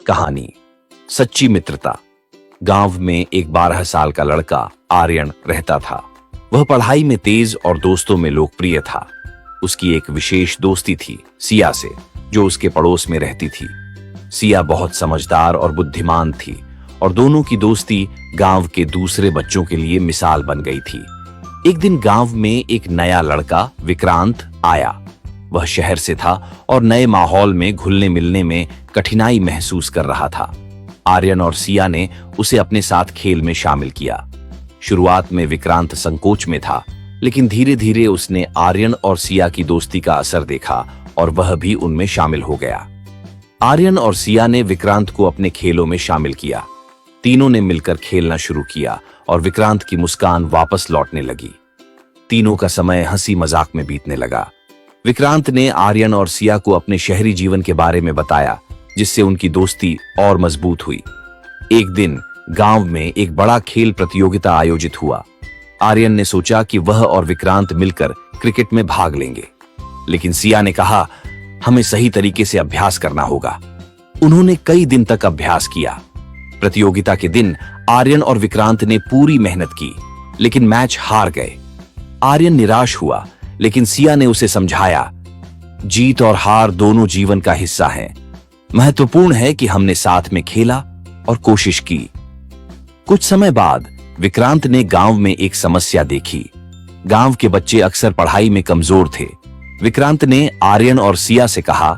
कहानी सच्ची मित्रता। गांव में एक 12 साल का लड़का आर्यन रहता था। वह पढ़ाई में तेज और दोस्तों में लोकप्रिय था। उसकी एक विशेष दोस्ती थी सिया से, जो उसके पड़ोस में रहती थी। सिया बहुत समझदार और बुद्धिमान थी और दोनों की दोस्ती गांव के दूसरे बच्चों के लिए मिसाल बन गई थी। एक दिन गांव में एक नया लड़का विक्रांत आया। वह शहर से था और नए माहौल में घुलने मिलने में कठिनाई महसूस कर रहा था। आर्यन और सिया ने उसे अपने साथ खेल में शामिल किया। शुरुआत में विक्रांत संकोच में था, लेकिन धीरे धीरे उसने आर्यन और सिया की दोस्ती का असर देखा और वह भी उनमें शामिल हो गया। आर्यन और सिया ने विक्रांत को अपने खेलों में शामिल किया। तीनों ने मिलकर खेलना शुरू किया और विक्रांत की मुस्कान वापस लौटने लगी। तीनों का समय हंसी मजाक में बीतने लगा। विक्रांत ने आर्यन और सिया को अपने शहरी जीवन के बारे में बताया, जिससे उनकी दोस्ती और मजबूत हुई। एक दिन गांव में एक बड़ा खेल प्रतियोगिता आयोजित हुआ। आर्यन ने सोचा कि वह और विक्रांत मिलकर क्रिकेट में भाग लेंगे, लेकिन सिया ने कहा, हमें सही तरीके से अभ्यास करना होगा। उन्होंने कई दिन तक अभ्यास किया। प्रतियोगिता के दिन आर्यन और विक्रांत ने पूरी मेहनत की, लेकिन मैच हार गए। आर्यन निराश हुआ, लेकिन सिया ने उसे समझाया, जीत और हार दोनों जीवन का हिस्सा हैं। महत्वपूर्ण है कि हमने साथ में खेला और कोशिश की। कुछ समय बाद विक्रांत ने गांव में एक समस्या देखी। गांव के बच्चे अक्सर पढ़ाई में कमजोर थे। विक्रांत ने आर्यन और सिया से कहा,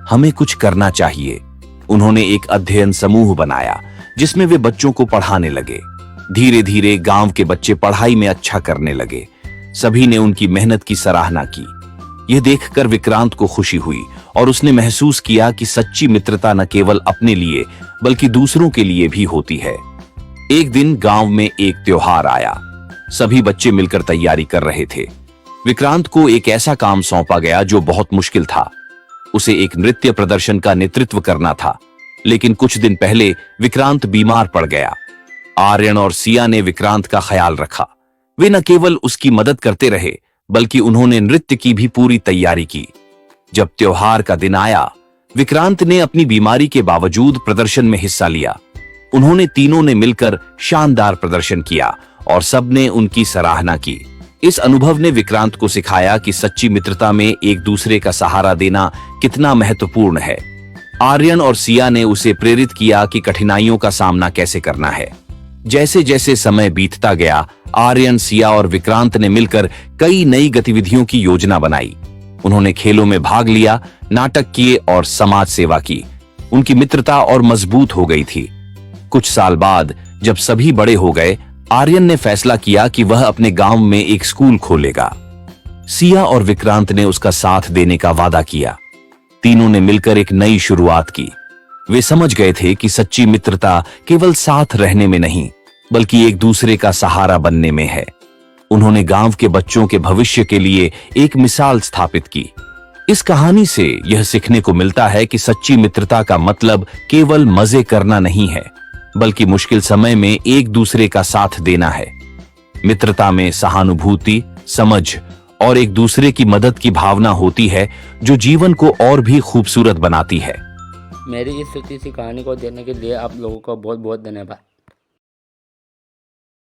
हमें कुछ करना चाहिए। उन्होंने एक अध्ययन समूह बनाया, जिसमें वे बच्चों को पढ़ाने लगे। धीरे धीरे गांव के बच्चे पढ़ाई में अच्छा करने लगे। सभी ने उनकी मेहनत की सराहना की। यह देखकर विक्रांत को खुशी हुई और उसने महसूस किया कि सच्ची मित्रता न केवल अपने लिए बल्कि दूसरों के लिए भी होती है। एक दिन गांव में एक त्योहार आया। सभी बच्चे मिलकर तैयारी कर रहे थे। विक्रांत को एक ऐसा काम सौंपा गया जो बहुत मुश्किल था। उसे एक नृत्य प्रदर्शन का नेतृत्व करना था, लेकिन कुछ दिन पहले विक्रांत बीमार पड़ गया। आर्यन और सिया ने विक्रांत का ख्याल रखा। वे न केवल उसकी मदद करते रहे, बल्कि उन्होंने नृत्य की भी पूरी तैयारी की। जब त्योहार का दिन आया, विक्रांत ने अपनी बीमारी के बावजूद प्रदर्शन में हिस्सा लिया। उन्होंने तीनों ने मिलकर शानदार प्रदर्शन किया और सबने उनकी सराहना की। इस अनुभव ने विक्रांत को सिखाया कि सच्ची मित्रता में एक दूसरे का सहारा देना कितना महत्वपूर्ण है। आर्यन और सिया ने उसे प्रेरित किया कि कठिनाइयों का सामना कैसे करना है। जैसे जैसे समय बीतता गया, आर्यन, सिया और विक्रांत ने मिलकर कई नई गतिविधियों की योजना बनाई। उन्होंने खेलों में भाग लिया, नाटक किए और समाज सेवा की। उनकी मित्रता और मजबूत हो गई थी। कुछ साल बाद जब सभी बड़े हो गए, आर्यन ने फैसला किया कि वह अपने गांव में एक स्कूल खोलेगा। सिया और विक्रांत ने उसका साथ देने का वादा किया। तीनों ने मिलकर एक नई शुरुआत की। वे समझ गए थे कि सच्ची मित्रता केवल साथ रहने में नहीं, बल्कि एक दूसरे का सहारा बनने में है। उन्होंने गांव के बच्चों के भविष्य के लिए एक मिसाल स्थापित की। इस कहानी से यह सीखने को मिलता है कि सच्ची मित्रता का मतलब केवल मजे करना नहीं है, बल्कि मुश्किल समय में एक दूसरे का साथ देना है। मित्रता में सहानुभूति, समझ और एक दूसरे की मदद की भावना होती है, जो जीवन को और भी खूबसूरत बनाती है। मेरी इस छोटी सी कहानी को देखने के लिए आप लोगों का बहुत बहुत धन्यवाद।